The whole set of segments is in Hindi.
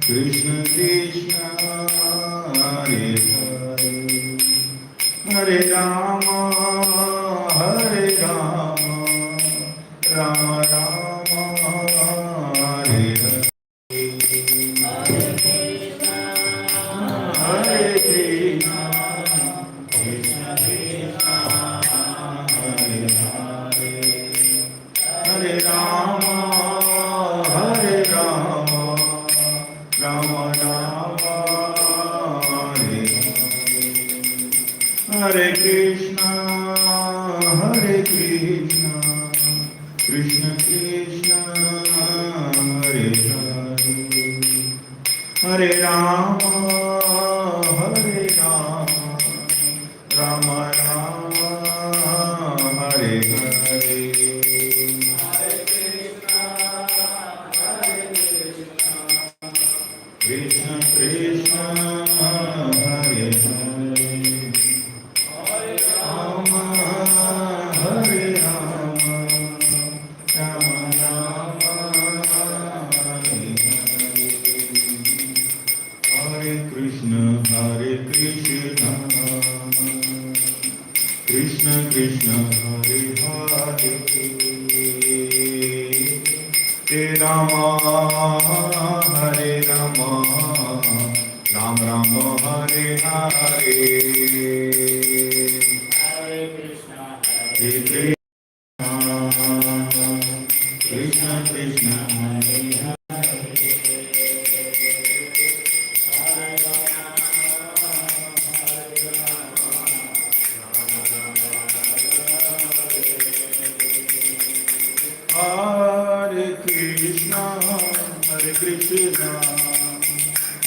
Krishna Krishna Hare Hare Hare Rama Hare Rama Rama Rama Hare Hare Hare Krishna Krishna Krishna Hare Hare Hare Rama Hare Rama Rama Rama Hare Hare Hare Krishna Krishna Krishna Hare Hare Hare Rama Rama Rama Hare Hare Krishna Krishna Hare Hare Rama Hare Rama Rama Rama Hare Hare Krishna Krishna Krishna Hare Hare Hare Rama Hare Rama Ram Ram Hare Hare Hare Krishna Krishna Krishna Hare Hare Krishna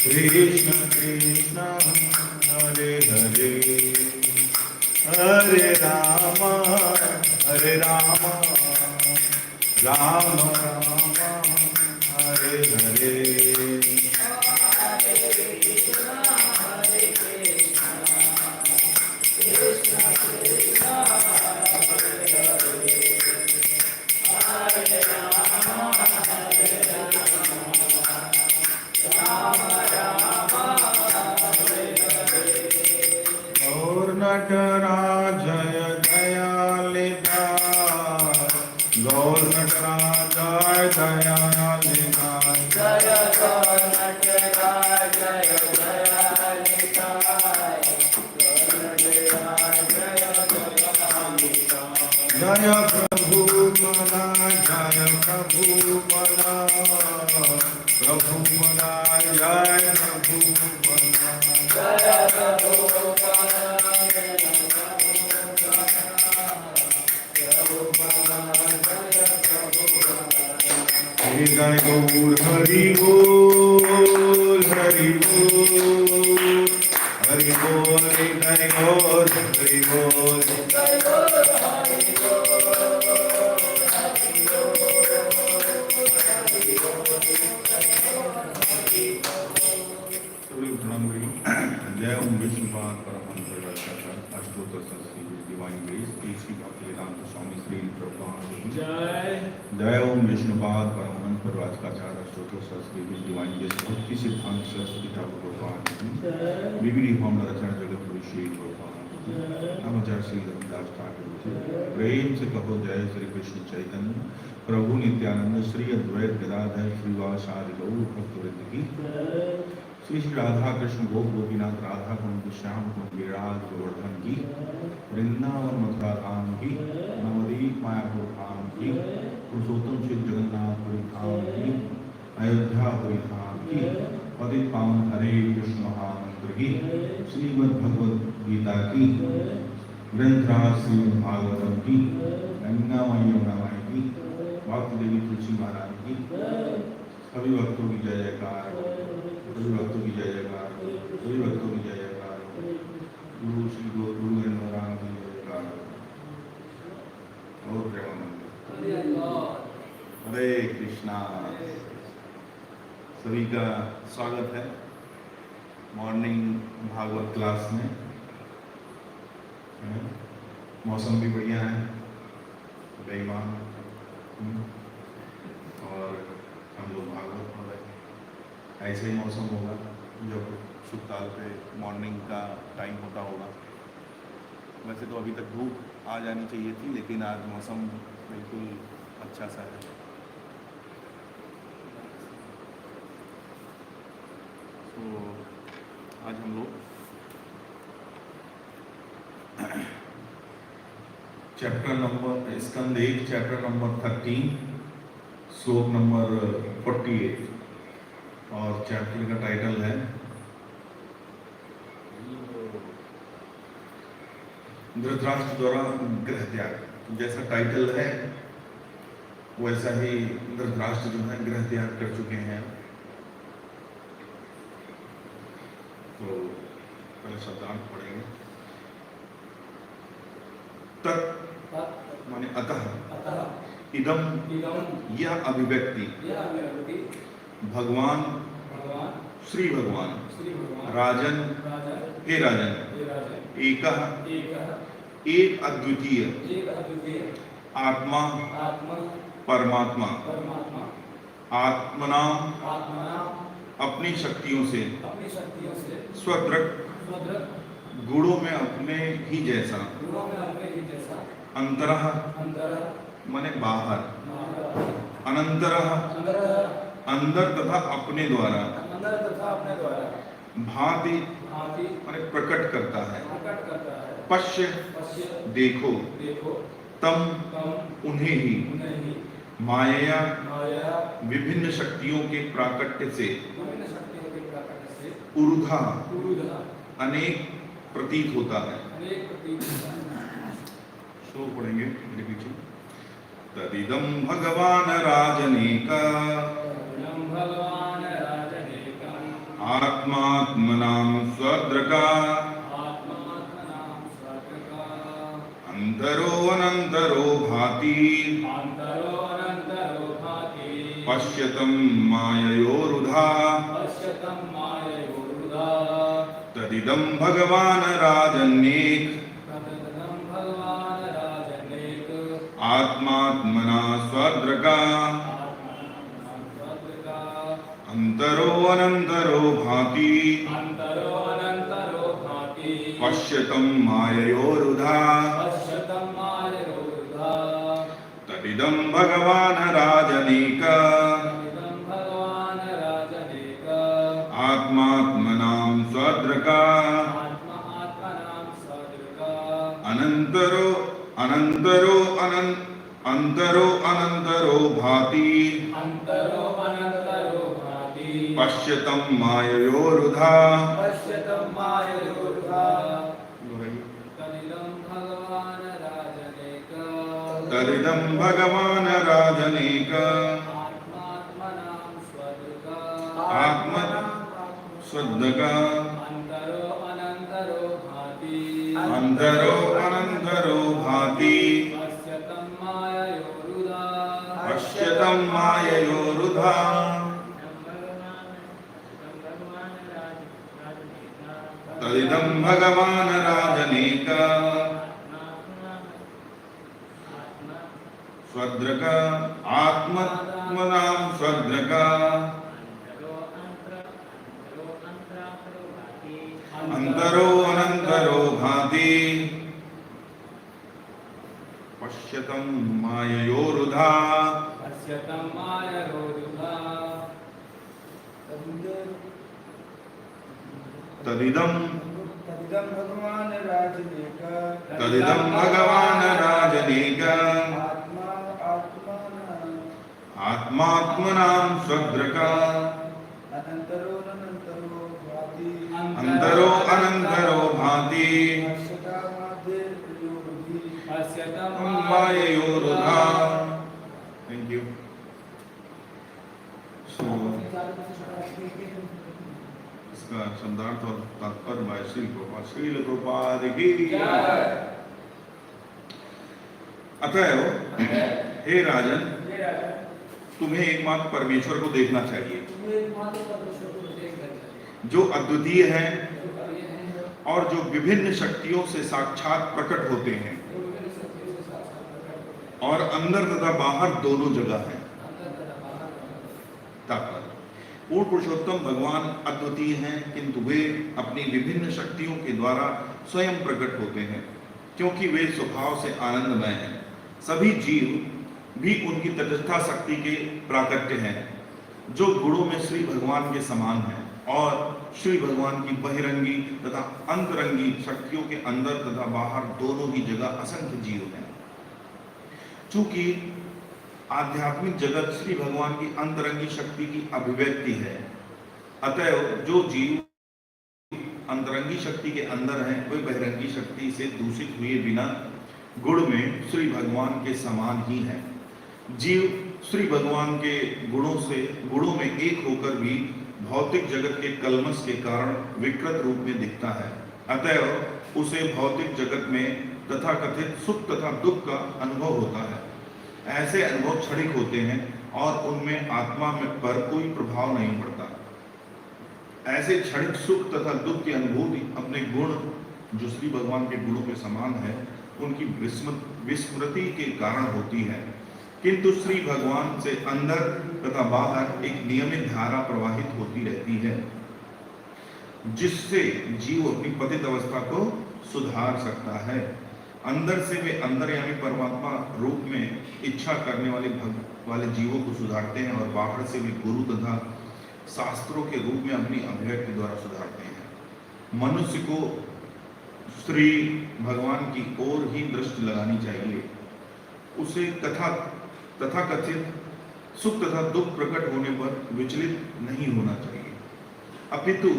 Krishna Krishna Hare Hare Hare Rama Rama Rama Hare Hare Gaur Natarajaya Dayalita Gaur Natarajaya Dayalita Jaya Gaur Natarajaya Dayalita Jaya Prabhu Mana Jaya Prabhu Mana Prabhu Mana Jaya Prabhu Mana Jaya Prabhu Hari Gaur Hari Bol Hari Bol Hari Bol Hari Gaur Hari Bol जय ओम विष्णुपाद परमहंस अष्टोत्तर संस्कृत डिवाइन ग्रेस श्री भक्तिवेदांत स्वामी श्री प्रभुपाद जय जय ओम विष्णुपाद परमहंस प्रवाचकाचार्य अष्टोत्तर संस्कृत डिवाइन ग्रेस भक्ति सिद्धांत सरस्वती ठाकुर प्रभुपाद विभिन्न रिफॉर्म रचना जगत गुरु श्री प्रभुपाद नमस्कार श्री रविदास ठाकुर प्रेम से कहो जय श्री कृष्ण चैतन्य प्रभु नित्यानंद श्री अद्वैत गदाधर श्रीवासादि गौर भक्तवृंद की श्री श्री राधा कृष्ण गोप गोपीनाथ राधा कुंड श्याम कुंड गिरिराज गोवर्धन की वृंदावन मथुरा धाम की नवदीप मायापुर धाम की पुरुषोत्तम श्री जगन्नाथपुरी धाम की अयोध्यापुरी धाम की पतित पावन हरे कृष्ण महामंत्र की श्रीमद् भगवद गीता की ग्रंथराज श्रीमद् भागवतम की गंगा यमुना माई की भक्त देवी तुलसी महाराज की सभी भक्तों की जय जयकार सभी भक्तों की जय जयकार सभी भक्तों की जय जयकार गुरु श्री गुरु राम की जय जयकार और प्रेमानंद हरे कृष्णा सभी का स्वागत है मॉर्निंग भागवत क्लास में। मौसम भी बढ़िया है बेईमान और हम लोग भागवत पढ़ रहे हैं। ऐसे ही मौसम होगा जब सुखताल पे मॉर्निंग का टाइम होता होगा। वैसे तो अभी तक धूप आ जानी चाहिए थी, लेकिन आज मौसम बिल्कुल अच्छा सा है। तो आज हम लोग चैप्टर नंबर स्कंद 1 चैप्टर नंबर 13 श्लोक नंबर 48 और चैप्टर का टाइटल है धृतराष्ट्र द्वारा गृह त्याग। जैसा टाइटल है वैसा ही धृतराष्ट्र जो है गृह त्याग कर चुके हैं। तो पहले शब्दांत पढ़ेंगे। तत् माने अतः इदम यह अभिव्यक्ति भगवान श्री भगवान राजन हे राजन एक अद्वितीय आत्मा परमात्मा आत्मना अपनी शक्तियों से स्वदृढ़ गुणों में अपने ही जैसा अंतरः माने बाहर अनंतरः अंदर तथा अपने द्वारा भांति माने प्रकट करता है। पश्य देखो तम उन्हें ही माया विभिन्न शक्तियों के प्राकट्य से उरुधा अनेक प्रतीत होता है। श्लोक पढ़ेंगे मेरे पीछे। तदिदं भगवान राजनेका आत्मात्मनां स्वदृका अंतरो अनंतरो भाति पश्यतं माययोरुधा तदिदं भगवान राजनेक आत्मात्मना स्वदृका अंतरो अनंतरो भाति पश्यतं माययोरुधा तदिदं भगवान राजनेक आत्मात्मनां स्वदृका अनंतरो अनंतरो अंतरो अनंतरो भाति पश्यतं माययोरुधा तदिदं भगवान राजनेक आत्मा स्वदृका अंतरो अनंतरो भाति पश्यतं माययोरुधा तदिदं भगवान राजनेक स्वदृका आत्मनां स्वदृका अंतरो अनंतरो भाति पश्यतं माययोरुधा तदिदं भगवान राजनेक आत्मात्मनां स्वदृका अंतरो अनंतरो भाति माययोरुधा। Thank you. इसका शब्दार्थ और तात्पर्य भाई श्रील प्रभुपाद की। अतएव हे राजन तुम्हें एकमात्र परमेश्वर को देखना चाहिए जो अद्वितीय है और जो विभिन्न शक्तियों से साक्षात प्रकट होते हैं और अंदर तथा बाहर दोनों जगह है। तात्पर्य पूर्ण पुरुषोत्तम भगवान अद्वितीय हैं, किंतु वे अपनी विभिन्न शक्तियों के द्वारा स्वयं प्रकट होते हैं, क्योंकि वे स्वभाव से आनंदमय हैं। सभी जीव भी उनकी तटस्था शक्ति के प्राकट्य हैं, जो गुणों में श्री भगवान के समान हैं और श्री भगवान की बहिरंगी तथा अंतरंगी शक्तियों के अंदर तथा बाहर दोनों ही जगह असंख्य जीव हैं। चूंकि आध्यात्मिक जगत श्री भगवान की अंतरंगी शक्ति की अभिव्यक्ति है, अतएव जो जीव अंतरंगी शक्ति के अंदर हैं वे बहिरंगी शक्ति से दूषित हुए बिना गुण में श्री भगवान के समान ही हैं। जीव श्री भगवान के गुणों में एक होकर भी भौतिक जगत के कलमश के कारण विकृत रूप में दिखता है, अतएव उसे भौतिक जगत में तथाकथित सुख तथा दुख का अनुभव होता है। ऐसे अनुभव क्षणिक होते हैं और उनमें आत्मा में पर कोई प्रभाव नहीं पड़ता। ऐसे क्षणिक सुख तथा दुख की अनुभूति अपने गुण जो श्री भगवान के गुणों के समान है उनकी विस्मृति के कारण होती है, किंतु श्री भगवान से अंदर तथा बाहर एक नियमित धारा प्रवाहित होती रहती है, जिससे जीव अपनी पतित अवस्था को सुधार सकता है। अंदर से वे अंतर्यामी परमात्मा रूप में इच्छा करने वाले जीवों को सुधारते हैं और बाहर से वे गुरु तथा शास्त्रों के रूप में अपनी अभिव्यक्ति द्वारा सुधारते हैं। मनुष्य को श्री भगवान की ओर ही दृष्टि लगानी चाहिए। उसे तथाकथित सुख तथा दुख प्रकट होने पर विचलित नहीं होना चाहिए, अपितु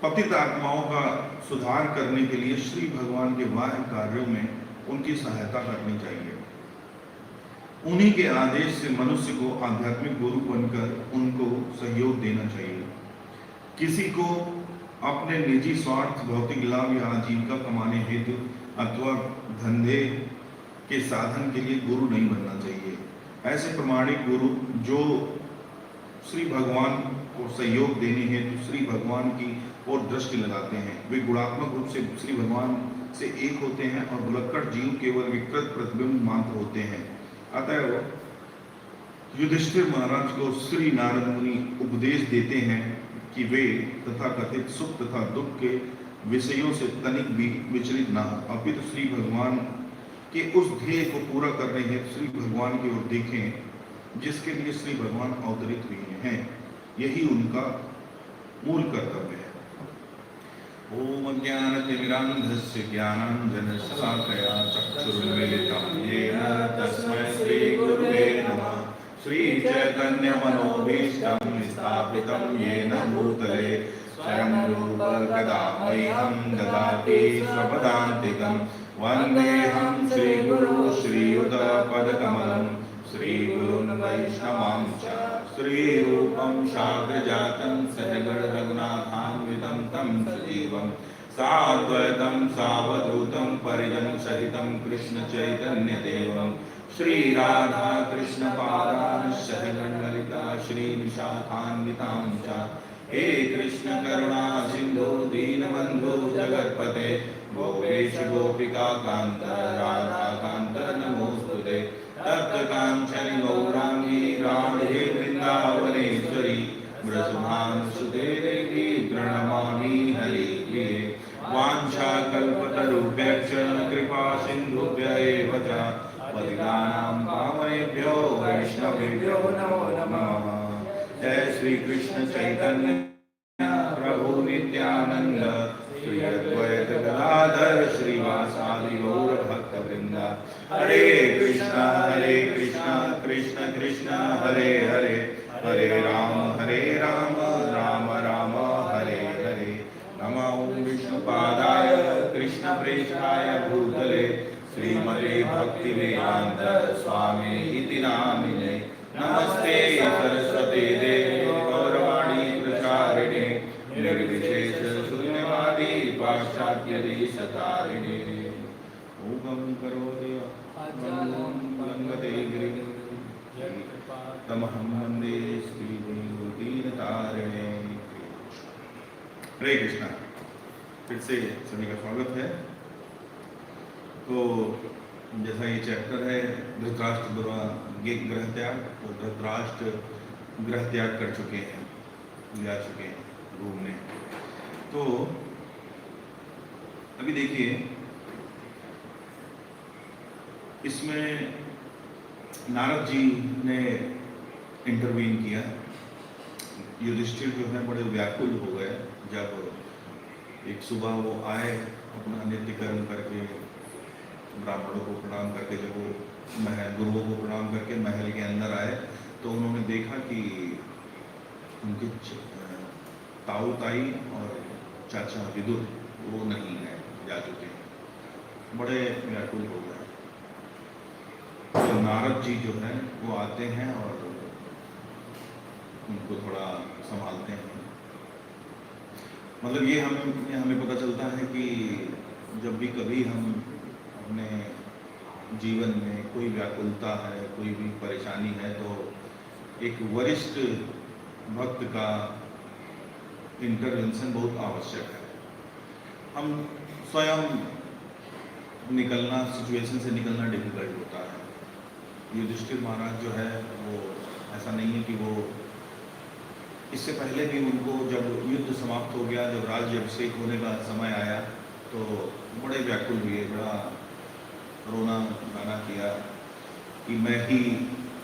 पतित आत्माओं का सुधार करने के लिए श्री भगवान के बाह्य कार्यों में उनकी सहायता करनी चाहिए। उन्हीं के आदेश से मनुष्य को आध्यात्मिक गुरु बनकर उनको सहयोग देना चाहिए। किसी को अपने निजी स्वार्थ, भौतिक लाभ या आजीविका कमाने हेतु अथवा धंधे के साधन के लिए गुरु नहीं बनना चाहिए। ऐसे प्रमाणिक गुरु जो श्री भगवान को सहयोग देने हेतु श्री भगवान की और दृष्टि लगाते हैं, वे गुणात्मक रूप से श्री भगवान से एक होते हैं और भुलक्कड़ जीव केवल विकृत प्रतिबिंब मात्र होते हैं। अतएव युधिष्ठिर महाराज को श्री नारद मुनि उपदेश देते हैं कि वे तथाकथित सुख तथा दुख के विषयों से तनिक भी विचलित न हो, अपितु श्री भगवान के उस ध्येय को पूरा करने हेतु श्री भगवान की ओर देखें जिसके लिए श्री भगवान अवतरित हुए हैं। यही उनका मूल कर्तव्य है। ओम ज्ञानतिमिरान्धस्य ज्ञानाञ्जनशलाकया चक्षुरुन्मीलितं येन तस्मै श्रीगुरुवे नमः। श्रीचैतन्यमनोभीष्टं स्थापितं येन भूतले स्वयं रूप कदा मह्यं ददाति स्वपदान्तिकं। वन्देऽहं श्रीगुरु श्रीयुतपदकमलं श्रीगुरुन् वैष्णवां च श्रीरूपं साग्रजातं सहगण रघुनाथान्वितं तं सजीवं साद्वैतं सावधूतं परिजन सहितं कृष्ण चैतन्य देवं श्री राधा कृष्ण पादान् सहगण ललिता श्री विशाखान्वितां च। हे कृष्ण करुणा सिंधु दीनबंधु जगत्पते गोपेश गोपिका कांत राधा कांत नमोस्तुते। तप्त कांचन गौरांगी राधे वृंदावनेश्वरी वृषभानुसुते देवी प्रणमामि हरिप्रिये। वाञ्छाकल्पतरुभ्यश्च कृपा सिन्धुभ्य एव च पतितानां पावनेभ्यो वैष्णवेभ्यो नमो नमः। जय श्री कृष्ण चैतन्य प्रभु नित्यानंद श्री अद्वैत गदाधर श्रीवासादि गौर भक्त वृंद। हरे कृष्ण कृष्ण कृष्ण हरे हरे, हरे राम राम राम हरे हरे। नमो विष्णुपादाय कृष्ण प्रेष्ठाय भूतले श्रीमते भक्ति वेदांत स्वामी इति नामिने। नमस्ते सरस्वती देवी गौरवाणी प्रचारिणे निर्विशेष शून्यवादी पाश्चात्य देशतारिणे। ओम करोति लंघते गिरिं तमहं वन्दे श्रीगुरुदीनतारिणे। हरे कृष्णा। फिर से सभी का स्वागत है। तो जैसा ये चैप्टर है धृतराष्ट्र ये ग्रह त्याग, और धृतराष्ट्र ग्रह त्याग कर चुके हैं, जा चुके हैं घूमने। तो अभी देखिए इसमें नारद जी ने इंटरवीन किया। युधिष्ठिर जो है बड़े व्याकुल हो गए जब एक सुबह वो आए अपना नित्य कर्म करके, ब्राह्मणों को प्रणाम करके, जब वो महल, गुरुओं को प्रणाम करके महल के अंदर आए तो उन्होंने देखा कि उनके ताऊ ताई और चाचा विदुर वो नहीं है, जा चुके हैं। बड़े व्याकुल हो गए। तो नारद जी जो है वो आते हैं और उनको थोड़ा संभालते हैं। मतलब ये हमें पता चलता है कि जब भी कभी हम अपने जीवन में कोई व्याकुलता है, कोई भी परेशानी है, तो एक वरिष्ठ भक्त का इंटरवेंशन बहुत आवश्यक है। हम स्वयं निकलना, सिचुएशन से निकलना डिफिकल्ट होता है। युधिष्ठिर महाराज जो है वो ऐसा नहीं है कि वो, इससे पहले भी उनको जब युद्ध समाप्त हो गया, जब राज्य अभिषेक होने का समय आया तो बड़े व्याकुल हुए, बड़ा रोना गाना किया कि मैं ही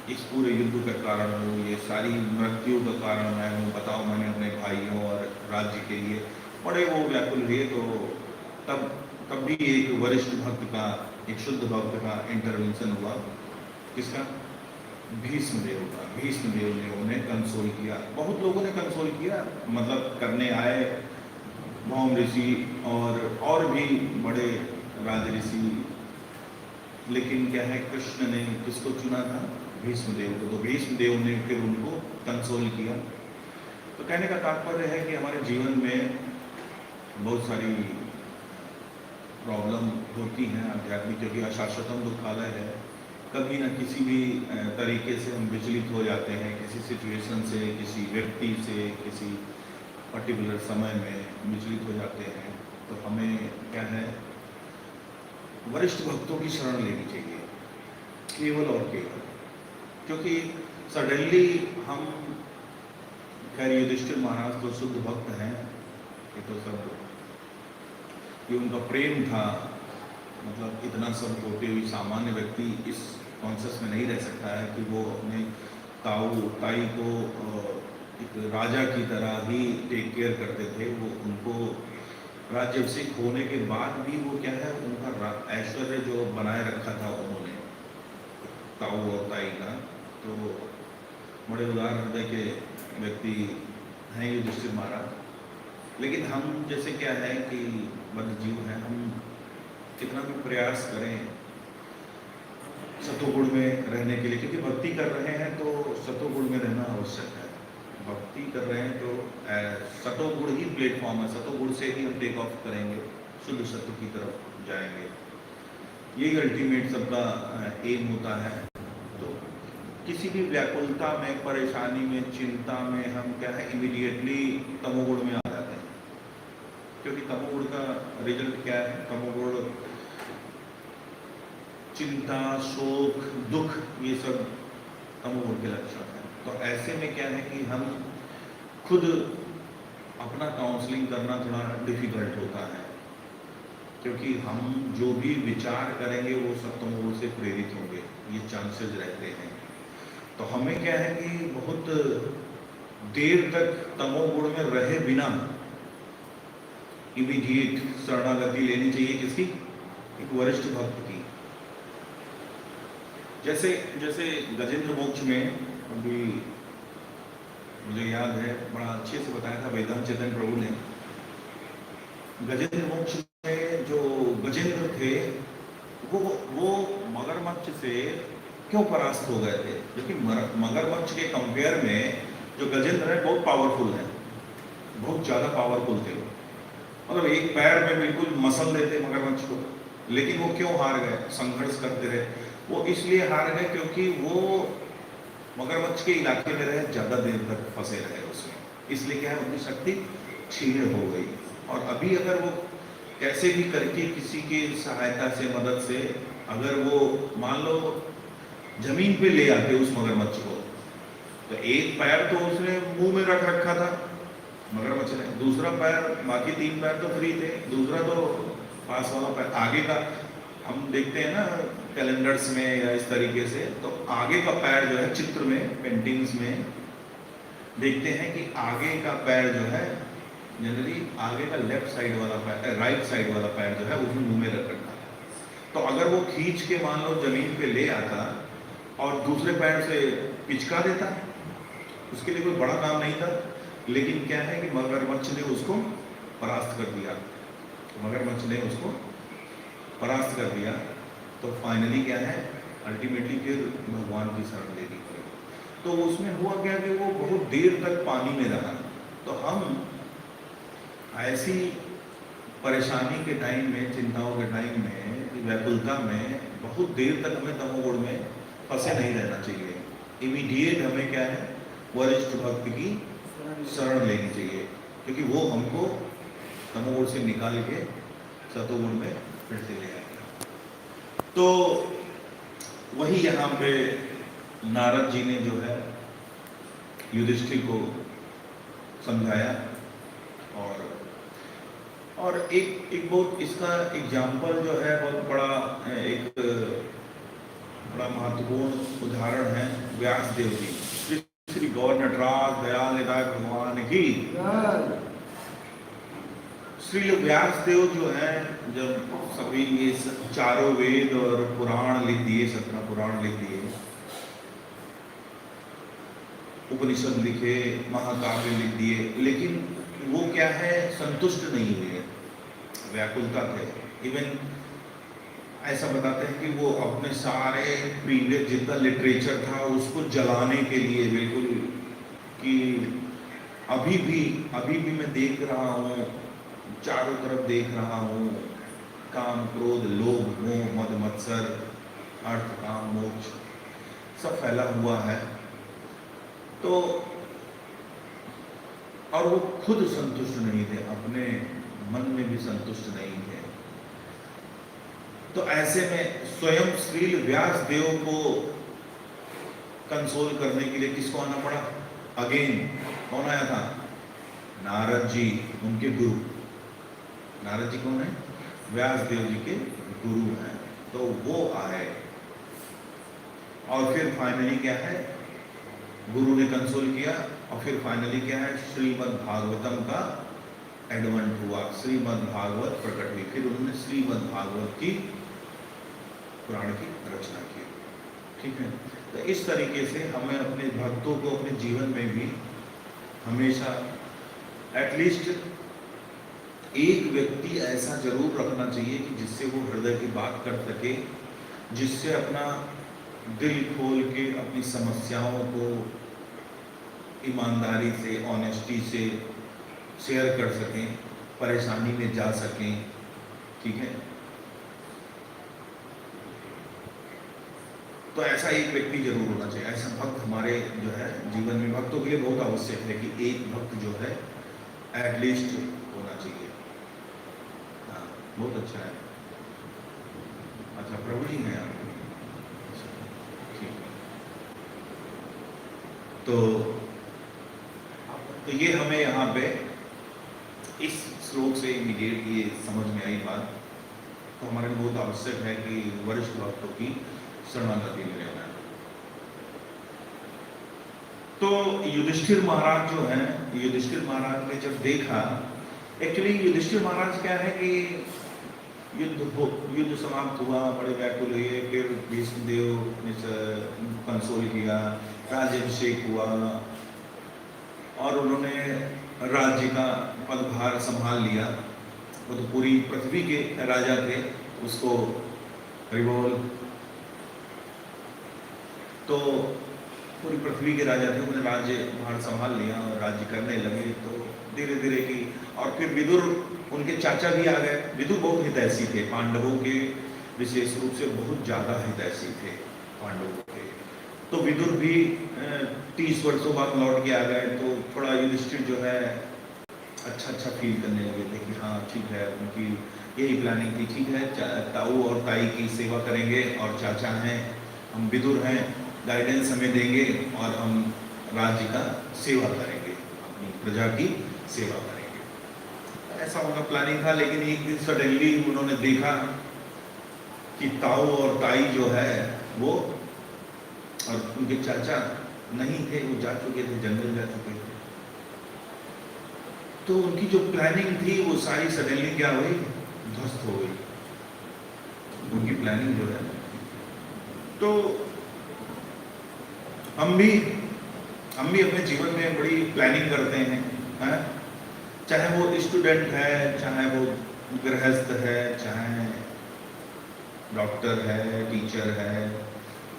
इस पूरे युद्ध का कारण हूँ, ये सारी मृत्यु का कारण मैं हूँ, बताओ मैंने अपने भाइयों और राज्य के लिए, बड़े वो व्याकुल हुए। तो तब भी एक वरिष्ठ भक्त का, एक शुद्ध भक्त का इंटरवेंशन हुआ। किसका? भीष्मदेव का। भीष्मदेव ने उन्हें कंसोल किया। बहुत लोगों ने कंसोल किया, मतलब करने आए, भौम ऋषि और भी बड़े राज ऋषि, लेकिन क्या है, कृष्ण ने किसको चुना था? भीष्मदेव को। तो भीष्मदेव ने फिर उनको कंसोल किया। तो कहने का तात्पर्य है कि हमारे जीवन में बहुत सारी प्रॉब्लम होती हैं आध्यात्मिक, क्योंकि अशाश्वतम दुखालय है। कभी ना किसी भी तरीके से हम विचलित हो जाते हैं, किसी सिचुएशन से, किसी व्यक्ति से, किसी पर्टिकुलर समय में विचलित हो जाते हैं। तो हमें क्या है, वरिष्ठ भक्तों की शरण लेनी चाहिए, केवल और केवल। क्योंकि सडनली हम, खैर युधिष्ठिर महाराज तो शुद्ध भक्त हैं, ये तो सब, ये उनका प्रेम था। मतलब इतना सब होते हुए सामान्य व्यक्ति इस कॉन्शियस में नहीं रह सकता है कि वो अपने ताऊ ताई को एक राजा की तरह ही टेक केयर करते थे। वो उनको राज्याभिषेक होने के बाद भी वो क्या है, उनका ऐश्वर्य जो बनाए रखा था उन्होंने, ताऊ और ताई का। तो बड़े उदार हृदय के व्यक्ति हैं युधिष्ठिर महाराज। लेकिन हम जैसे क्या है कि बद्ध जीव हैं, हम कितना भी प्रयास करें सतोगुण में रहने के लिए, क्योंकि भक्ति कर रहे हैं तो सतोगुण में रहना आवश्यक है। भक्ति कर रहे हैं तो सतोगुण ही प्लेटफॉर्म है, सतोगुण से ही हम टेक ऑफ करेंगे, शुद्ध सत्व की तरफ जाएंगे। यही अल्टीमेट सबका एम होता है। तो किसी भी व्याकुलता में, परेशानी में, चिंता में हम क्या है, इमीडिएटली तमोगुण में आ जाते हैं। क्योंकि तमोगुण का रिजल्ट क्या है? तमोगुण चिंता, शोक, दुख, ये सब तमोगुण के लक्षण हैं। तो ऐसे में क्या है कि हम खुद अपना काउंसलिंग करना थोड़ा डिफिकल्ट होता है, क्योंकि हम जो भी विचार करेंगे वो सब तमोगुण से प्रेरित होंगे, ये चांसेस रहते हैं। तो हमें क्या है कि बहुत देर तक तमोगुण में रहे बिना इमीडिएट शरणागति लेनी चाहिए। किसकी? एक वरिष्ठ भक्त की। जैसे गजेंद्र मोक्ष में, अभी मुझे याद है, बड़ा अच्छे से बताया था वेदांत चेतन प्रभु ने। गजेंद्र मोक्ष में जो गजेंद्र थे वो मगरमच्छ से क्यों परास्त हो गए थे? क्योंकि मगरमच्छ के कंपेयर में जो गजेंद्र है बहुत पावरफुल है, बहुत ज्यादा पावरफुल थे। मतलब एक पैर में बिल्कुल मसल देते मगरमच्छ को। लेकिन वो क्यों हार गए? संघर्ष करते रहे। वो इसलिए हार गए क्योंकि वो मगरमच्छ के इलाके में रहे, ज्यादा देर तक फंसे रहे उसमें, इसलिए क्या है, उनकी शक्ति क्षीण हो गई। और अभी अगर वो कैसे भी करके किसी की सहायता से, मदद से, अगर वो मान लो जमीन पे ले आते उस मगरमच्छ को। तो एक पैर तो उसने मुंह में रख रखा था मगरमच्छ ने, दूसरा पैर, बाकी 3 पैर तो फ्री थे, दूसरा तो पास वाला पैर आगे का, हम देखते हैं ना कैलेंडर्स में या इस तरीके से, तो आगे का पैर जो है चित्र में, पेंटिंग्स में देखते हैं कि आगे का पैर जो है जनरली आगे का लेफ्ट साइड वाला पैर, राइट साइड वाला पैर जो है उसने मुंह में रख रखा था। तो अगर वो खींच के मान लो जमीन पे ले आता और दूसरे पैर से पिचका देता, उसके लिए कोई बड़ा काम नहीं था, लेकिन क्या है कि मगरमच्छ ने उसको परास्त कर दिया, मगरमच्छ ने उसको परास्त कर दिया। तो फाइनली क्या है, अल्टीमेटली फिर भगवान की शरण लेनी पड़ी। तो उसमें हुआ क्या कि वो बहुत देर तक पानी में रहा। तो हम ऐसी परेशानी के टाइम में, चिंताओं के टाइम में, व्याकुलता में बहुत देर तक हमें तमोगुण में फंसे नहीं रहना चाहिए। इमीडिएट हमें क्या है, वरिष्ठ भक्त की शरण लेनी चाहिए, क्योंकि वो हमको तमोगुण से निकाल के सतोगुण में फिर से ले आएगा। तो वही यहाँ पे नारद जी ने जो है युधिष्ठिर को समझाया। और एक बहुत इसका एग्जाम्पल जो है बहुत बड़ा, एक बड़ा महत्वपूर्ण उदाहरण है व्यासदेव जी। श्री श्री गौर नटराज दयाल निधाय भगवान की। श्री व्यासदेव जो है जब सभी ये चारों वेद और पुराण लिख दिए, 17 पुराण लिख दिए, उपनिषद लिखे, महाकाव्य लिख दिए, लेकिन वो क्या है, संतुष्ट नहीं हुए, व्याकुलता थे। इवन ऐसा बताते हैं कि वो अपने सारे प्रीवियस जितना लिटरेचर था उसको जलाने के लिए बिल्कुल, कि अभी भी मैं देख रहा हूँ, चारों तरफ देख रहा हूँ, काम क्रोध लोभ मोह मद मत्सर अर्थ काम मोक्ष सब फैला हुआ है। तो और वो खुद संतुष्ट नहीं थे, अपने मन में भी संतुष्ट नहीं थे। तो ऐसे में स्वयं श्री व्यासदेव को कंसोल करने के लिए किसको आना पड़ा? अगेन कौन आया था? नारद जी, उनके गुरु। नारद जी कौन है? व्यासदेव जी के गुरु हैं। तो वो आए और फिर फाइनली क्या है, गुरु ने कंसोल किया और फिर फाइनली क्या है, श्रीमद् भागवतम का एडवेंट हुआ, श्रीमद् भागवत प्रकट हुई। फिर उन्होंने श्रीमद् भागवत की पुराण की रचना की। ठीक है, तो इस तरीके से हमें अपने भक्तों को अपने जीवन में भी हमेशा एटलीस्ट एक व्यक्ति ऐसा जरूर रखना चाहिए कि जिससे वो हृदय की बात कर सके, जिससे अपना दिल खोल के अपनी समस्याओं को ईमानदारी से, ऑनेस्टी से शेयर कर सकें, परेशानी में जा सकें। ठीक है, तो ऐसा एक व्यक्ति जरूर होना चाहिए। ऐसा भक्त हमारे जो है जीवन में, भक्तों के लिए बहुत आवश्यक है कि एक भक्त जो है एटलीस्ट होना चाहिए। हाँ, बहुत अच्छा है। अच्छा, प्रभु जी हैं आप? ठीक है, तो ये हमें यहाँ पे इस श्लोक से इमीडिएट ये समझ में आई बात। तो हमारे लिए बहुत आवश्यक है कि वरिष्ठ भक्तों की शरणागति में रहना है। तो युधिष्ठिर महाराज जो है, युधिष्ठिर महाराज ने जब देखा, एक्चुअली युधिष्ठिर महाराज क्या है कि युद्ध समाप्त हुआ, बड़े व्याकुल हुए, फिर भीष्मदेव ने कंसोल किया, राज्याभिषेक हुआ और उन्होंने राज्य का पदभार संभाल लिया। वो तो पूरी पृथ्वी के राजा थे, उसको रिवोल, तो पूरी पृथ्वी के राजा थे, उन्होंने राज्य भार संभाल लिया और राज्य करने लगे। तो धीरे धीरे की, और फिर विदुर, उनके चाचा भी आ गए। विदुर बहुत हितैषी थे, पांडवों के विशेष रूप से बहुत ज़्यादा हितैषी थे पांडवों के। तो विदुर भी 30 वर्षों बाद लौट के आ गए। तो थोड़ा युधिष्ठिर जो है अच्छा फील करने लगे थे कि हाँ ठीक है, उनकी यही प्लानिंग थी, ठीक है ताऊ और ताई की सेवा करेंगे और चाचा हैं हम विदुर हैं, गाइडेंस हमें देंगे और हम राज्य का सेवा करेंगे, अपनी प्रजा की सेवा करेंगे। ऐसा उनका प्लानिंग था। लेकिन एक दिन सडनली उन्होंने देखा कि ताऊ और ताई जो है वो, और उनके चाचा नहीं थे, वो जा चुके थे, जंगल जा चुके थे। तो उनकी जो प्लानिंग थी वो सारी सडनली क्या हुई, ध्वस्त हो गई, उनकी प्लानिंग जो है। तो हम भी अपने जीवन में बड़ी प्लानिंग करते हैं, है? चाहे वो स्टूडेंट है, चाहे वो गृहस्थ है, चाहे डॉक्टर है, टीचर है,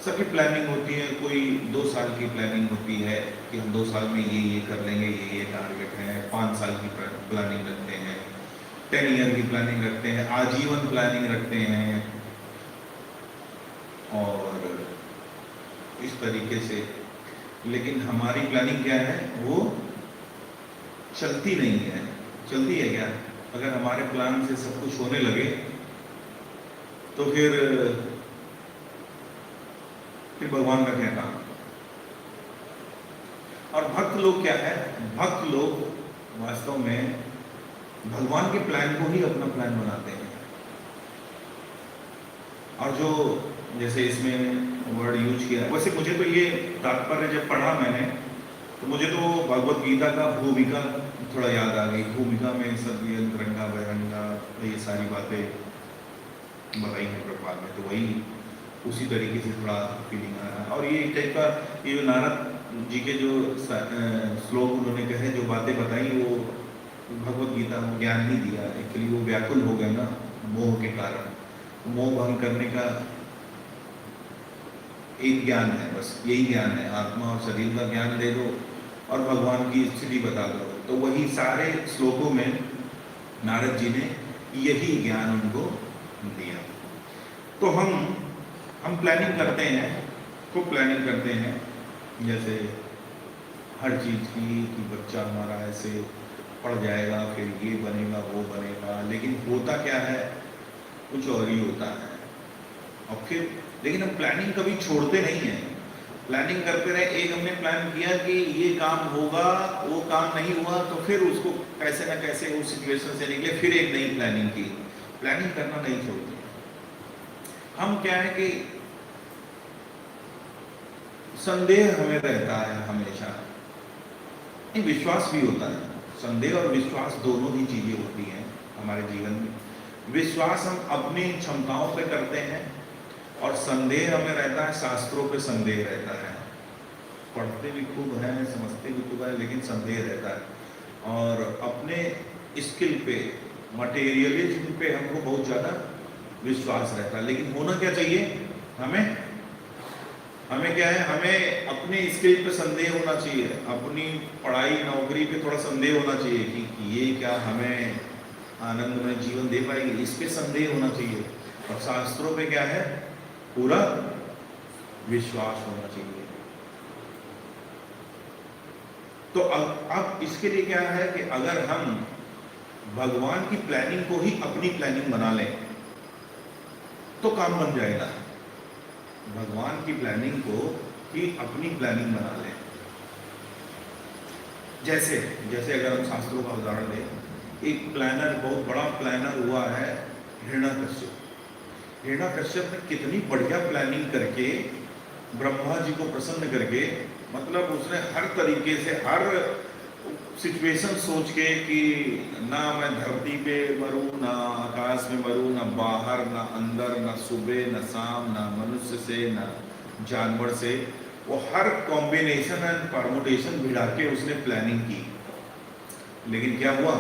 सबकी प्लानिंग होती है। कोई 2 साल की प्लानिंग होती है कि हम 2 साल में ये कर लेंगे, ये टारगेट है। 5 साल की प्लानिंग रखते हैं, 10 ईयर की प्लानिंग रखते हैं, आजीवन प्लानिंग रखते हैं, और इस तरीके से। लेकिन हमारी प्लानिंग क्या है, वो चलती नहीं है। चलती है क्या? अगर हमारे प्लान से सब कुछ होने लगे तो फिर भगवान का क्या काम। और भक्त लोग क्या है, भक्त लोग वास्तव में भगवान के प्लान को ही अपना प्लान बनाते हैं। और जो जैसे इसमें वर्ड यूज किया, वैसे मुझे तो ये तात्पर्य जब पढ़ा मैंने, तो मुझे तो भगवत गीता का भूमिका थोड़ा याद आ गई। भूमिका में सद्यंतरंगा बहिरंगा, ये सारी बातें बताई हैं प्रभुपाद में, तो वही उसी तरीके से थोड़ा फीलिंग आ रहा है। और ये टाइप का, ये जो नारद जी के जो श्लोक उन्होंने कहे, जो बातें बताई, वो भगवत गीता को ज्ञान नहीं दिया। एक्चुअली वो व्याकुल हो गए ना मोह के कारण। मोह भंग करने का एक ज्ञान है, बस यही ज्ञान है। आत्मा और शरीर का ज्ञान दे दो और भगवान की स्थिति बता दो। तो वही सारे श्लोकों में नारद जी ने यही ज्ञान उनको दिया। तो हम प्लानिंग करते हैं, खूब प्लानिंग करते हैं, जैसे हर चीज़ की, कि बच्चा हमारा ऐसे पढ़ जाएगा, फिर ये बनेगा, वो बनेगा। लेकिन होता क्या है, कुछ और ही होता है। और फिर लेकिन हम प्लानिंग कभी छोड़ते नहीं हैं, प्लानिंग करते रहे। एक हमने प्लान किया कि ये काम होगा, वो काम नहीं हुआ, तो फिर उसको कैसे ना कैसे उस सिचुएशन से निकले, फिर एक नई प्लानिंग की। प्लानिंग करना नहीं छोड़ते। हम क्या है कि संदेह हमें रहता है हमेशा, नहीं विश्वास भी होता है। संदेह और विश्वास दोनों ही चीजें होती हैं हमारे जीवन में। विश्वास हम अपनी क्षमताओं पे करते हैं, और संदेह हमें रहता है, शास्त्रों पे संदेह रहता है। पढ़ते भी खूब हैं, समझते भी खूब है, लेकिन संदेह रहता है। और अपने स्किल पे, मटेरियलिज्म पे हमको बहुत ज़्यादा विश्वास रहता है। लेकिन होना क्या चाहिए, हमें क्या है, हमें अपने स्किल पे संदेह होना चाहिए, अपनी पढ़ाई नौकरी पे थोड़ा संदेह होना चाहिए कि ये क्या हमें आनंदमय जीवन दे पाएगी, इस पे संदेह होना चाहिए। और शास्त्रों पे क्या है, पूरा विश्वास होना चाहिए। तो अब इसके लिए क्या है कि अगर हम भगवान की प्लानिंग को ही अपनी प्लानिंग बना लें तो काम बन जाएगा। भगवान की प्लानिंग को ही अपनी प्लानिंग बना लें। जैसे अगर हम शास्त्रों का उदाहरण दें, एक प्लानर, बहुत बड़ा प्लानर हुआ है हिरण्यकश्यप। हिरण्यकश्यप ने कितनी बढ़िया प्लानिंग करके ब्रह्मा जी को प्रसन्न करके, मतलब उसने हर तरीके से, हर सिचुएशन सोच के कि ना मैं धरती पे मरूं, ना आकाश में मरूं, ना बाहर, ना अंदर, ना सुबह, ना शाम, ना मनुष्य से, ना जानवर से, वो हर कॉम्बिनेशन एंड परमुटेशन भिड़ा के उसने प्लानिंग की। लेकिन क्या हुआ,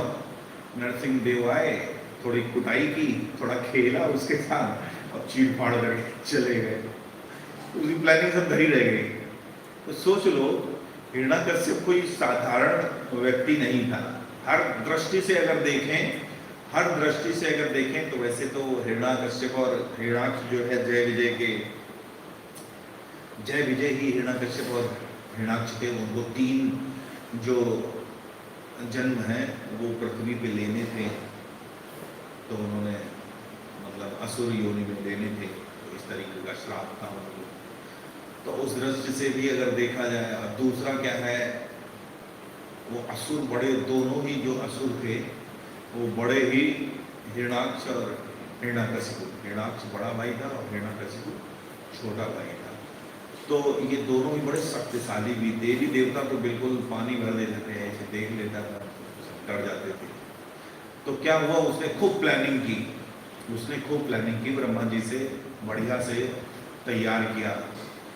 नरसिंह देव आए, थोड़ी कुटाई की, थोड़ा खेला उसके साथ और चीड़ फाड़ करके चले गए। उसकी प्लानिंग सब धरी रह गई। तो सोच लो, हिरण्यकश्यप कोई साधारण व्यक्ति नहीं था। हर दृष्टि से अगर देखें तो वैसे तो हिरण्यकश्यप और हिरण्याक्ष जो है जय विजय ही हिरण्यकश्यप और हिरण्याक्ष के, उनको 3 जो जन्म हैं वो पृथ्वी पे लेने थे, तो उन्होंने मतलब असुर योनि में लेने थे। तो इस तरीके का श्राप था उनको। तो उस दृष्टि से भी अगर देखा जाए, और दूसरा क्या है, वो असुर बड़े, दोनों ही जो असुर थे वो बड़े ही, हिरण्याक्ष और हिरण्यकशिपु। हिरण्याक्ष बड़ा भाई था और हिरण्यकशिपु छोटा भाई था। तो ये दोनों ही बड़े शक्तिशाली भी, देवी देवता तो बिल्कुल पानी भर देते थे, ऐसे देख लेता था डर जाते थे। तो क्या हुआ, उसने खूब प्लानिंग की, उसने खूब प्लानिंग की, ब्रह्मा जी से बढ़िया से तैयार किया,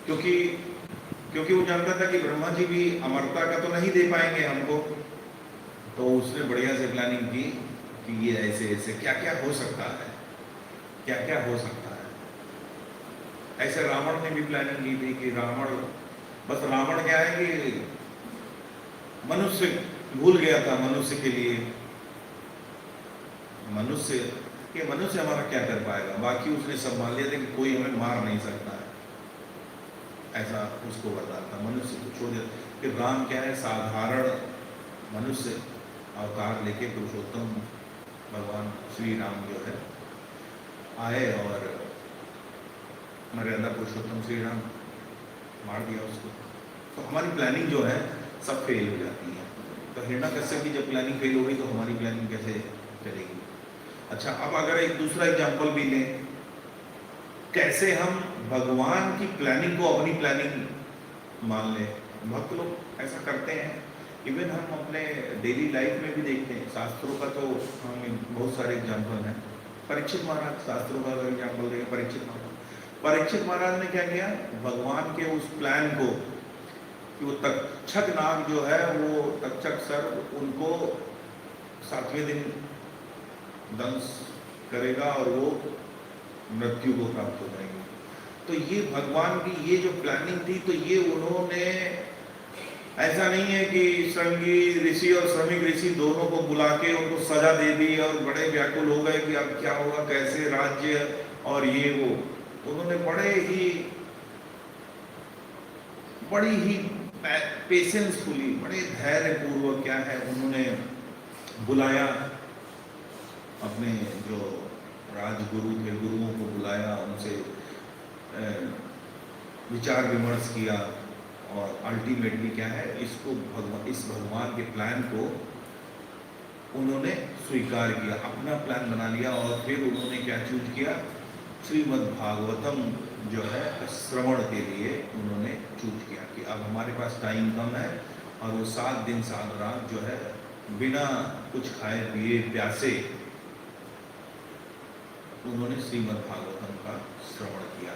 क्योंकि वो जानता था कि ब्रह्मा जी भी अमरता का तो नहीं दे पाएंगे हमको। तो उसने बढ़िया से प्लानिंग की कि ये ऐसे ऐसे क्या क्या हो सकता है, क्या क्या हो सकता है। ऐसे रावण ने भी प्लानिंग की थी कि रावण क्या है कि मनुष्य भूल गया था, मनुष्य के लिए, मनुष्य हमारा क्या कर पाएगा, बाकी उसने संभाल लिया था कि कोई हमें मार नहीं सकता है, ऐसा उसको बता था। मनुष्य को छोड़ दिया कि राम क्या है, साधारण मनुष्य अवतार लेके पुरुषोत्तम भगवान श्री राम जो है आए और मर्यादा पुरुषोत्तम श्री राम मार दिया उसको। तो हमारी प्लानिंग जो है सब फेल हो जाती है। तो हिरण्यकश्यप की जब प्लानिंग फेल हो गई तो हमारी प्लानिंग कैसे चलेगी। अच्छा, अब अगर एक दूसरा एग्जाम्पल भी लें, कैसे हम भगवान की प्लानिंग को अपनी प्लानिंग मान लें। भक्त लोग ऐसा करते हैं, इवन हम अपने डेली लाइफ में भी देखते हैं। शास्त्रों का तो हम बहुत सारे एग्जाम्पल हैं। परीक्षित महाराज, शास्त्रों का अगर एग्जाम्पल देखें, परीक्षित महाराज ने क्या किया, भगवान के उस प्लान को कि वो तक्षक नाग जो है, वो तक्षक सर्प उनको 7वें दिन दंश करेगा और वो मृत्यु को प्राप्त हो जाएंगे। तो ये भगवान की ये जो प्लानिंग थी, तो ये उन्होंने, ऐसा नहीं है कि श्रृंगी ऋषि और श्रमिक ऋषि दोनों को बुला के उनको सजा दे दी और बड़े व्याकुल हो गए कि अब क्या होगा, कैसे राज्य और ये वो। उन्होंने बड़ी ही पेशेंसफुली, बड़े धैर्य पूर्वक क्या है, उन्होंने बुलाया अपने जो राजगुरु थे, गुरुओं को बुलाया, उनसे विचार विमर्श किया और अल्टीमेटली क्या है, इस भगवान के प्लान को उन्होंने स्वीकार किया, अपना प्लान बना लिया। और फिर उन्होंने क्या चूज किया, श्रीमद् भागवतम जो है श्रवण के लिए उन्होंने चूज किया कि अब हमारे पास टाइम कम है, और वो 7 दिन 7 रात जो है बिना कुछ खाए पिए प्यासे उन्होंने श्रीमद् भागवतम का श्रवण किया।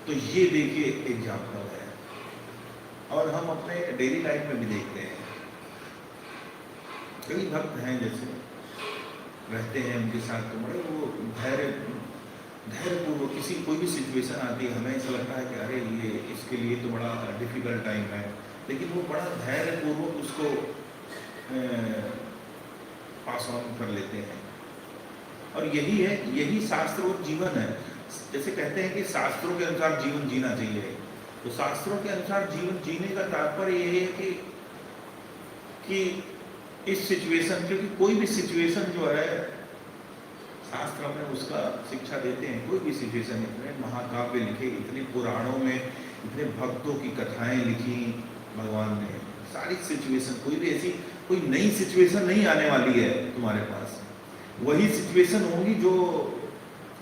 तो ये देखिए एग्जाम्पल है, और हम अपने डेली लाइफ में भी देखते हैं। कई भक्त हैं जैसे रहते हैं, उनके साथ तो बड़े वो धैर्यपूर्वक कोई भी सिचुएशन आती है, हमें ऐसा लगता है कि अरे ये इसके लिए तो बड़ा डिफिकल्ट टाइम है, लेकिन वो बड़ा धैर्यपूर्वक उसको पास ऑन कर लेते हैं। और यही शास्त्र और जीवन है। जैसे कहते हैं कि शास्त्रों के अनुसार जीवन जीना चाहिए, तो शास्त्रों के अनुसार जीवन जीने का तात्पर्य ये है कि इस सिचुएशन, क्योंकि कोई भी सिचुएशन जो है शास्त्र में उसका शिक्षा देते हैं। कोई भी सिचुएशन, इतने महाकाव्य लिखे, इतने पुराणों में इतने भक्तों की कथाएं लिखी भगवान ने, सारी सिचुएशन, कोई भी ऐसी कोई नई सिचुएशन नहीं आने वाली है तुम्हारे पास, वही सिचुएशन होगी जो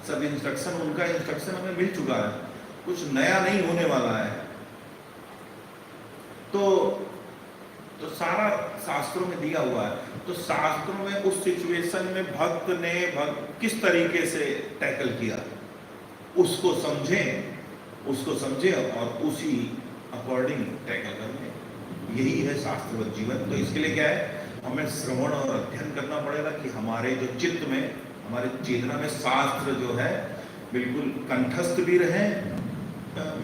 सब इंस्ट्रक्शन, उनका इंस्ट्रक्शन हमें मिल चुका है, कुछ नया नहीं होने वाला है। तो सारा शास्त्रों में दिया हुआ है। तो शास्त्रों में उस सिचुएशन में भक्त ने किस तरीके से टैकल किया, उसको समझे और उसी अकॉर्डिंग टैकल करने, यही है शास्त्रवत जीवन। तो इसके लिए क्या है, हमें श्रवण और अध्ययन करना पड़ेगा कि हमारे जो चित्त में, हमारे चेतना में शास्त्र जो है बिल्कुल कंठस्थ भी रहे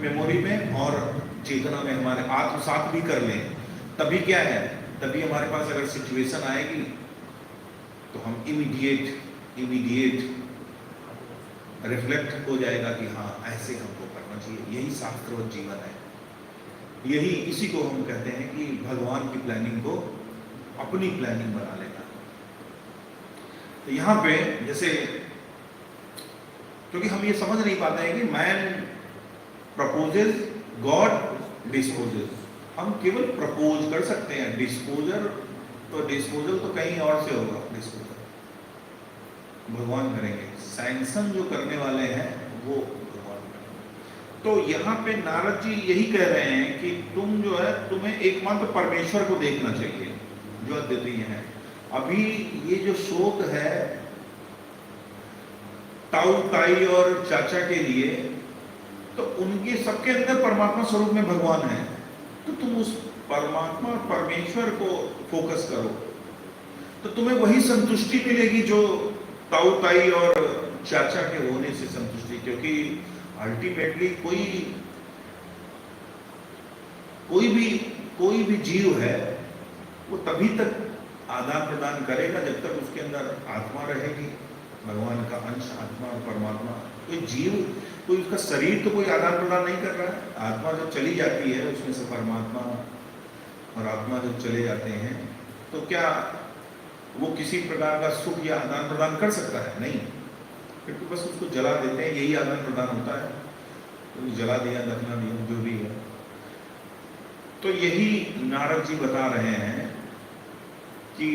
मेमोरी में, और चेतना में हमारे आत्मसात भी कर लें। तभी क्या है, तभी हमारे पास अगर सिचुएशन आएगी तो हम इमीडिएट रिफ्लेक्ट हो जाएगा कि हाँ ऐसे हमको करना चाहिए। यही शास्त्रवत जीवन है। इसी को हम कहते हैं कि भगवान की प्लानिंग को अपनी प्लानिंग बना लेना। तो यहाँ पे जैसे, क्योंकि हम ये समझ नहीं पाते हैं कि मैन प्रपोजेस गॉड डिस्पोजेस। हम केवल प्रपोज कर सकते हैं, डिस्पोजल तो कहीं और से होगा। डिस्पोजल भगवान करेंगे, सैंक्शन जो करने वाले हैं वो भगवान करेंगे। तो यहाँ पे नारद जी यही कह रहे हैं कि तुम जो है, तुम्हें एकमात्र परमेश्वर को देखना चाहिए जो अद्वितीय है। अभी ये जो शोक है ताऊ ताई और चाचा के लिए, तो उनके सबके अंदर परमात्मा स्वरूप में भगवान है। तो तुम उस परमात्मा परमेश्वर को फोकस करो, तो तुम्हें वही संतुष्टि मिलेगी जो ताऊ ताई और चाचा के होने से संतुष्टि। क्योंकि अल्टीमेटली कोई भी जीव है वो तभी तक आदान प्रदान करेगा जब तक उसके अंदर आत्मा रहेगी, भगवान का अंश आत्मा और परमात्मा। कोई जीव, कोई उसका शरीर तो कोई आदान प्रदान नहीं कर रहा है। आत्मा जब चली जाती है उसमें से परमात्मा और आत्मा जब चले जाते हैं, तो क्या वो किसी प्रकार का सुख या आदान प्रदान कर सकता है? नहीं, फिर तो बस उसको जला देते हैं, यही आदान प्रदान होता है। तो जला दिया, दफना दिया, जो भी है। तो यही नारद जी बता रहे हैं कि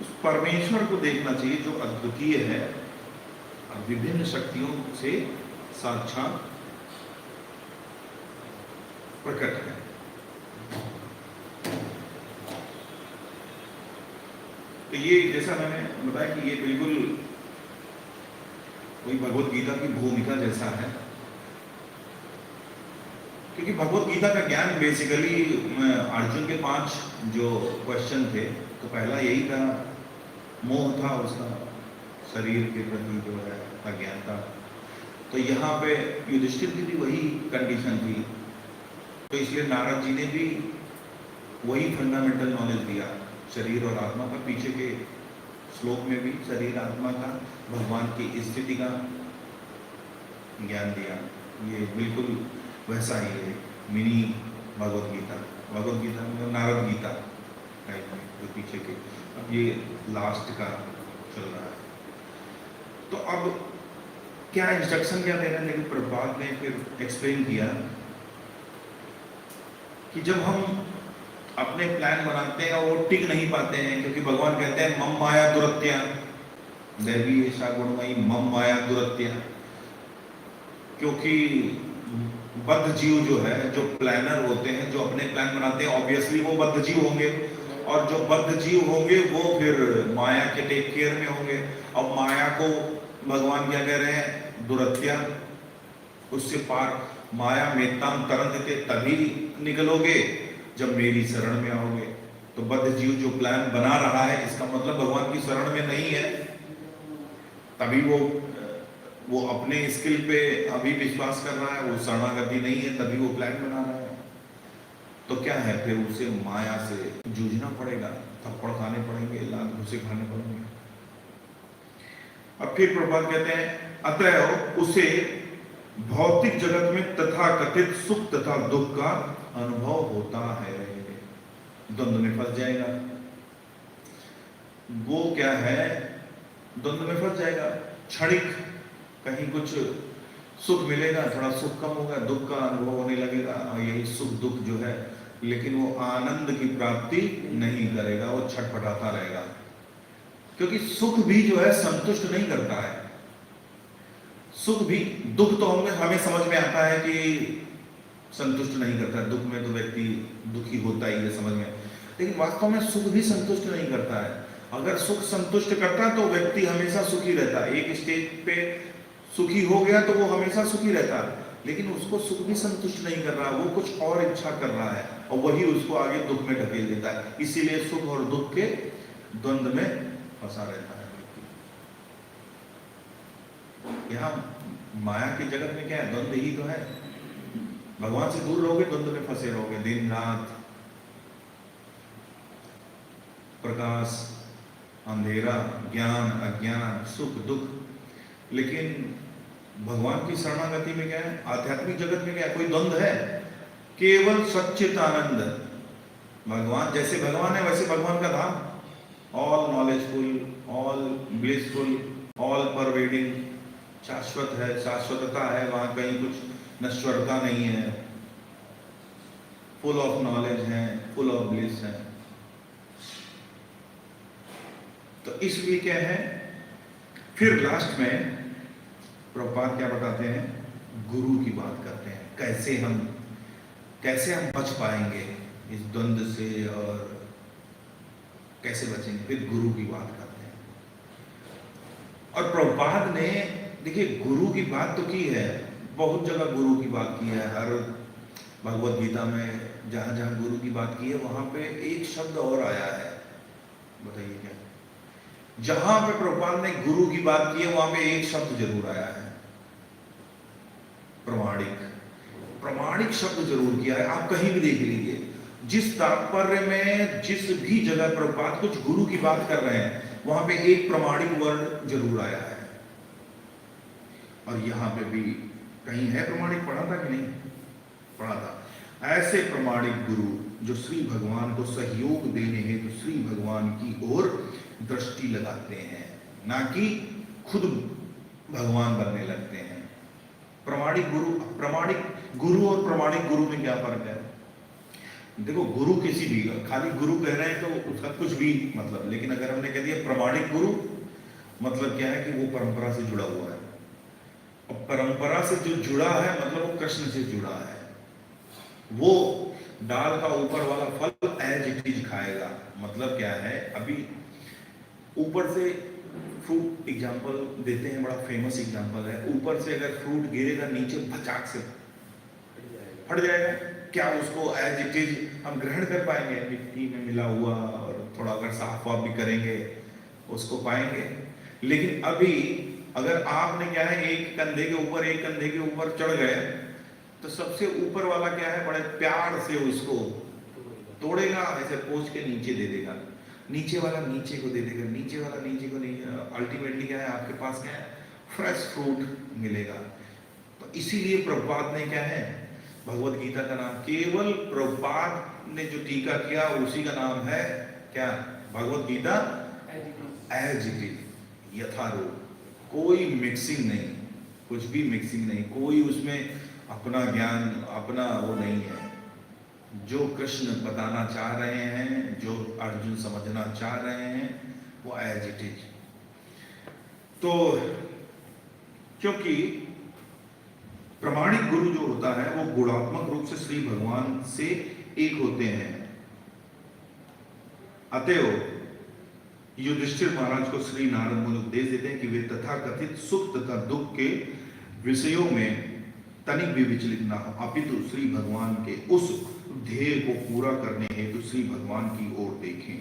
उस परमेश्वर को देखना चाहिए जो अद्वितीय है और विभिन्न शक्तियों से साक्षात प्रकट है। तो ये जैसा मैंने बताया कि ये बिल्कुल कोई भगवत गीता की भूमिका जैसा है, क्योंकि भगवत गीता का ज्ञान बेसिकली अर्जुन के 5 जो क्वेश्चन थे, तो पहला यही था, मोह था उसका शरीर के प्रति जो है अज्ञानता। तो यहाँ पे युधिष्ठिर की भी वही कंडीशन थी, तो इसलिए नारद जी ने भी वही फंडामेंटल नॉलेज दिया शरीर और आत्मा का। पीछे के श्लोक में भी शरीर आत्मा का, भगवान की स्थिति का ज्ञान दिया। ये बिल्कुल वैसा ही है मिनी भगवत गीता। भगवत गीता मतलब नारद गीता जो पीछे के, अब ये लास्ट का चल रहा है। तो अब क्या इंस्ट्रक्शन क्या दे रहे हैं, लेकिन प्रभुपाद ने फिर एक्सप्लेन किया कि जब हम अपने प्लान बनाते हैं और वो टिक नहीं पाते हैं, क्योंकि भगवान कहते हैं मम माया दुरत्या, दैवी ऐसा गुणमयी मम माया दुरत्या। क्योंकि बद्ध जीव जो है, जो प्लानर होते हैं, जो अपने प्लान बनाते हैं, ऑब्वियसली वो बद्ध जीव होंगे, और जो बद्ध जीव होंगे वो फिर माया के टेक केयर में होंगे। अब माया को भगवान क्या कह रहे हैं? दुरत्या, उससे पार। माया मेत्ताम तरंगते, तभी निकलोगे जब मेरी शरण में आओगे। तो बद्ध जीव जो प्लान बना रहा है, इसका मतलब भगवान की शरण में नहीं है, तभी वो अपने स्किल पे अभी विश्वास कर रहा है, वो शरणागति नहीं है, तभी वो प्लान बना रहा है। तो क्या है, फिर उसे माया से जूझना पड़ेगा, थप्पड़ खाने पड़ेंगे, लात घुसे खाने पड़ेंगे। अब फिर प्रभुपाद कहते हैं अतएव उसे भौतिक जगत में तथाकथित सुख तथा दुख का अनुभव होता है, द्वंद्व में फंस जाएगा। वो क्या है, द्वंद्व में फंस जाएगा। क्षणिक कहीं कुछ सुख मिलेगा, थोड़ा सुख कम होगा, दुख का अनुभव होने लगेगा, और यही सुख दुख जो है, लेकिन वो आनंद की प्राप्ति नहीं करेगा, वो छटपटाता रहेगा। क्योंकि सुख भी जो है संतुष्ट नहीं करता है। सुख भी, दुख तो हमें समझ में आता है कि संतुष्ट नहीं करता है, दुख में तो व्यक्ति दुखी होता ही है समझ में, लेकिन वास्तव में सुख भी संतुष्ट नहीं करता है। अगर सुख संतुष्ट करता है तो व्यक्ति हमेशा सुखी रहता है। एक स्टेज पे सुखी हो गया तो वो हमेशा सुखी रहता है, लेकिन उसको सुख भी संतुष्ट नहीं कर रहा, वो कुछ और इच्छा कर रहा है, और वही उसको आगे दुख में ढकेल देता है। इसीलिए सुख और दुख के द्वंद्व में फंसा रहता है। यहाँ माया के जगत में क्या है, द्वंद्व ही तो है। भगवान से दूर रहोगे, द्वंद्व में फंसे रहोगे, दिन रात, प्रकाश अंधेरा, ज्ञान अज्ञान, सुख दुख। लेकिन भगवान की शरणागति में क्या है, आध्यात्मिक जगत में क्या है, कोई द्वंद्व है? केवल सच्चित आनंद। भगवान जैसे भगवान है वैसे भगवान का धाम, all knowledgeful, all blissful, all pervading, शाश्वत है, शाश्वतता है, वहां कहीं कुछ नश्वरता नहीं है, फुल ऑफ नॉलेज है, फुल ऑफ ब्लिस है। तो इसलिए क्या है, फिर लास्ट में प्रभुपाद क्या बताते हैं, गुरु की बात करते हैं, कैसे हम बच पाएंगे इस द्वंद्व से और कैसे बचेंगे, फिर गुरु की बात करते हैं। और प्रभुपाद ने देखिए गुरु की बात तो की है, बहुत जगह गुरु की बात की है, हर भगवत गीता में जहां जहां गुरु की बात की है वहां पे एक शब्द और आया है, बताइए क्या। जहां पे प्रभुपाद ने गुरु की बात की है वहां पे एक शब्द जरूर आया है, प्रमाणिक। प्रमाणिक शब्द जरूर किया है, आप कहीं भी देख लीजिए, जिस तात्पर्य में जिस भी जगह प्रभुपाद कुछ गुरु की बात कर रहे हैं वहां पे एक प्रमाणिक वर्ड जरूर आया है। और यहां पे भी कहीं है प्रमाणिक, पढ़ा था कि नहीं पढ़ा था। ऐसे प्रमाणिक गुरु जो श्री भगवान को सहयोग देने हेतु तो श्री भगवान की ओर दृष्टि लगाते हैं, ना कि खुद भगवान बनने लगते हैं। प्रमाणिक गुरु और प्रमाणिक गुरु में क्या फर्क है? देखो गुरु किसी भी, खाली गुरु कह रहे हैं तो उसका कुछ भी मतलब, लेकिन अगर हमने कह दिया प्रमाणिक गुरु, मतलब क्या है कि वो परंपरा से जुड़ा हुआ है, और परंपरा से जो जुड़ा है मतलब वो कृष्ण से जुड़ा है, वो डाल का ऊपर वाला फल एज इट इज खाएगा। मतलब क्या है, अभी ऊपर से फ्रूट एग्जाम्पल देते हैं, बड़ा फेमस एग्जाम्पल है, ऊपर से अगर फ्रूट गिरेगा नीचे भचाक से फट जाएगा, क्या उसको एज इट इज हम ग्रहण कर पाएंगे? मिट्टी में मिला हुआ और थोड़ा अगर साफ वाफ भी करेंगे उसको पाएंगे। लेकिन अभी अगर आपने क्या है, एक कंधे के ऊपर चढ़ गए तो सबसे ऊपर वाला क्या है, बड़े प्यार से उसको तोड़ेगा, ऐसे पोंछ के नीचे दे देगा, नीचे वाला नीचे को दे देगा, नीचे वाला नीचे को नहीं, अल्टीमेटली क्या है, आपके पास क्या है, फ्रेश फ्रूट मिलेगा। तो इसीलिए प्रभुपाद ने क्या है, भगवत गीता का नाम, केवल प्रभुपाद ने जो टीका किया उसी का नाम है क्या, Bhagavad Gita as it is, यथारूप, कोई मिक्सिंग नहीं, कुछ भी मिक्सिंग नहीं, कोई उसमें अपना ज्ञान अपना वो नहीं है। जो कृष्ण बताना चाह रहे हैं, जो अर्जुन समझना चाह रहे हैं, वो एज इट इज। तो क्योंकि प्रमाणिक गुरु जो होता है वो गुणात्मक रूप से श्री भगवान से एक होते हैं। अतएव युधिष्ठिर महाराज को श्री नारद मुनि उपदेश देते हैं कि वे तथाकथित सुख तथा दुख के विषयों में तनिक भी विचलित ना हो, अपितु श्री भगवान के उस ध्येय को पूरा करने हेतु श्री भगवान की ओर देखें,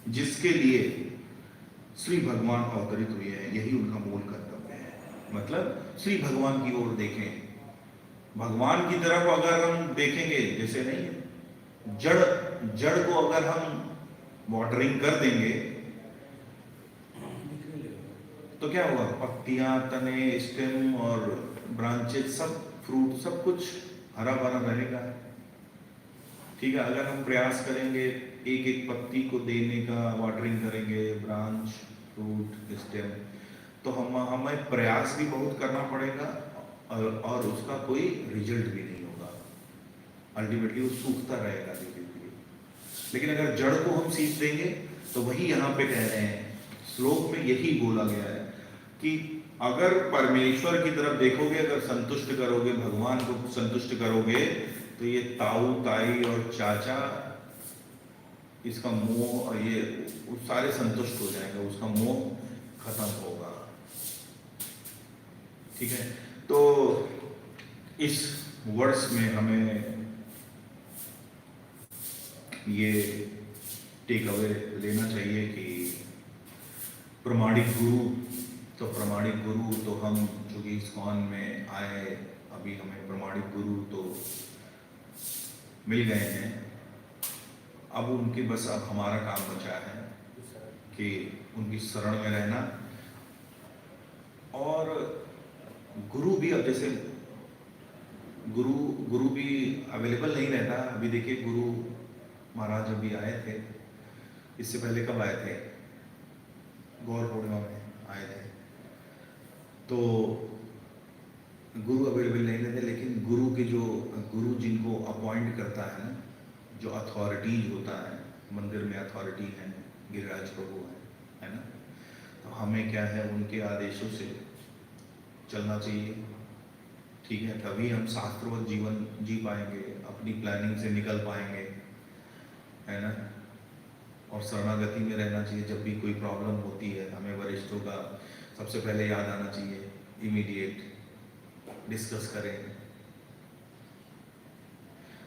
जिसके लिए श्री भगवान अवतरित हुए हैं, यही उनका मूल कर्तव्य है। मतलब श्री भगवान की ओर देखें, भगवान की तरफ अगर हम देखेंगे, जैसे नहीं जड़ को अगर हम वाटरिंग कर देंगे तो क्या होगा, पत्तियां, तने, स्टेम और ब्रांचेस, सब फ्रूट, सब कुछ हरा भरा रहेगा। ठीक है, अगर हम प्रयास करेंगे एक एक पत्ती को देने का, वाटरिंग करेंगे, ब्रांच, फ्रूट, स्टेम, तो हमें प्रयास भी बहुत करना पड़ेगा और उसका कोई रिजल्ट भी नहीं होगा, अल्टीमेटली वो सूखता रहेगा धीरे धीरे। लेकिन अगर जड़ को हम सींच देंगे तो वही यहाँ पे कह रहे हैं, श्लोक में यही बोला गया है कि अगर परमेश्वर की तरफ देखोगे, अगर संतुष्ट करोगे, भगवान को संतुष्ट करोगे, तो ये ताऊ, ताई और चाचा, इसका मोह और ये सारे संतुष्ट हो जाएंगे, उसका मोह खत्म होगा। ठीक है, तो इस वर्ष में हमें ये टेक अवे लेना चाहिए कि प्रमाणिक गुरु तो हम चूंकि इस्कॉन में आए, अभी हमें प्रमाणिक गुरु तो मिल गए हैं, अब उनके बस अब हमारा काम बचा है कि उनकी शरण में रहना। और गुरु भी, अब जैसे गुरु भी अवेलेबल नहीं रहता। अभी देखिए गुरु महाराज अभी आए थे, इससे पहले कब आए थे, गौर पूर्णिमा में आए थे, तो गुरु अवेलेबल नहीं रहते, लेकिन गुरु के जो गुरु जिनको अपॉइंट करता है ना, जो अथॉरिटीज होता है मंदिर में, अथॉरिटी है, गिरिराज प्रभु है ना, तो हमें क्या है उनके आदेशों से चलना चाहिए। ठीक है, तभी हम शास्त्रवत जीवन जी पाएंगे, अपनी प्लानिंग से निकल पाएंगे, है ना। और शरणागति में रहना चाहिए। जब भी कोई प्रॉब्लम होती है हमें वरिष्ठों का सबसे पहले याद आना चाहिए, इमीडिएट डिस्कस करें।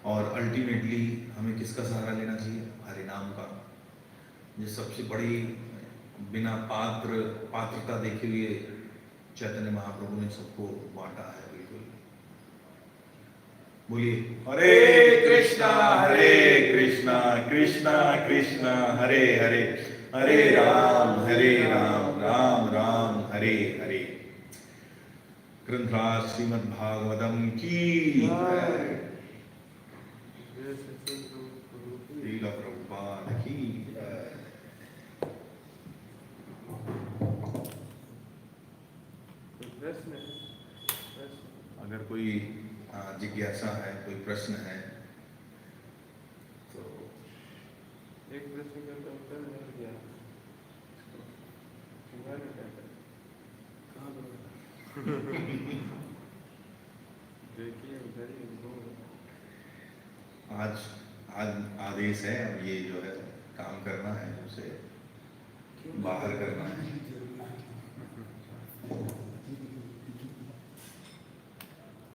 और अल्टीमेटली हमें किसका सहारा लेना चाहिए? हरिनाम का, जो सबसे बड़ी, बिना पात्रता देखे हुए चैतन्य महाप्रभु ने सबको बांटा है। बिल्कुल बोलिए, हरे कृष्णा कृष्णा कृष्णा हरे हरे, हरे राम राम राम हरे हरे। ग्रंथराज श्रीमद् भागवतम की जय। श्रील प्रभुपाद की जय। अगर कोई जिज्ञासा है, कोई प्रश्न है तो। एक प्रश्न का तो उत्तर मिल गया। देखिए उधर ही आज आदेश है, अब ये जो है काम करना है, उसे बाहर करना है।